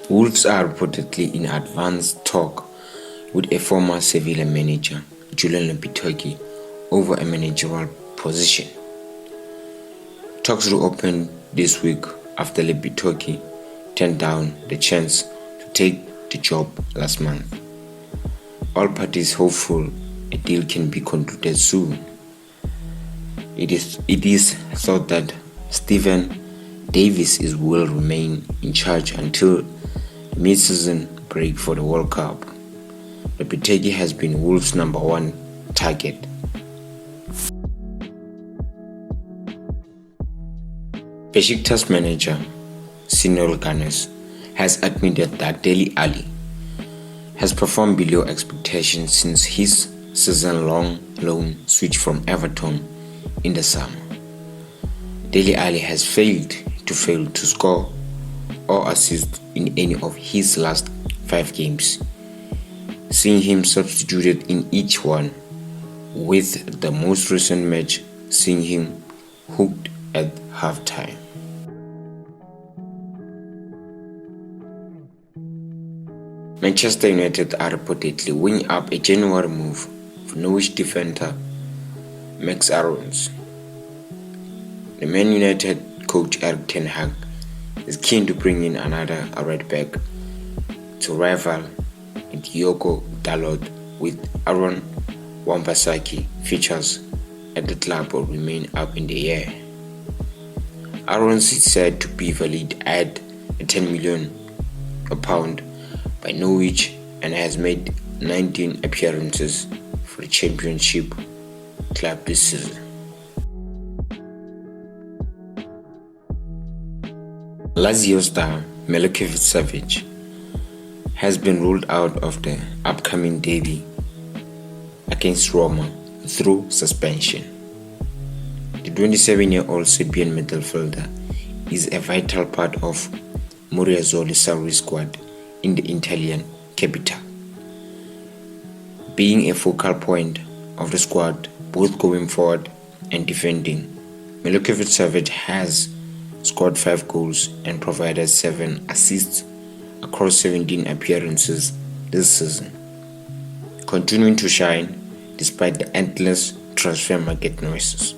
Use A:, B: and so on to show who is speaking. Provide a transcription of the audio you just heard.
A: Wolves are reportedly in advanced talk with a former Sevilla manager, Lepetegui, over a managerial position. Talks reopened this week after Lepetegui turned down the chance to take the job last month. All parties hopeful a deal can be concluded soon. It is thought that Stephen Davis will remain in charge until the mid-season break for the World Cup. Lepetegui has been Wolves' number one target. Besiktas manager Sinol Ganes has admitted that Dele Alli has performed below expectations since his season-long loan switch from Everton in the summer. Dele Alli has failed to score or assist in any of his last 5 games, seeing him substituted in each one, with the most recent match seeing him hooked at halftime. Manchester United are reportedly weighing up a January move for Norwich defender Max Aarons. The Man United coach Erik ten Hag is keen to bring in another right back to rival Diogo Dalot, with Aaron Wan-Bissaka features at the club will remain up in the air. Aarons is said to be valued at £10 million by Norwich and has made 19 appearances for the Championship club this season. Lazio star Milinkovic-Savic has been ruled out of the upcoming derby against Roma through suspension. The 27-year-old Serbian midfielder is a vital part of Maurizio Sarri's squad in the Italian capital, being a focal point of the squad both going forward and defending. Milinkovic-Savic has scored 5 goals and provided 7 assists across 17 appearances this season, continuing to shine despite the endless transfer market noises.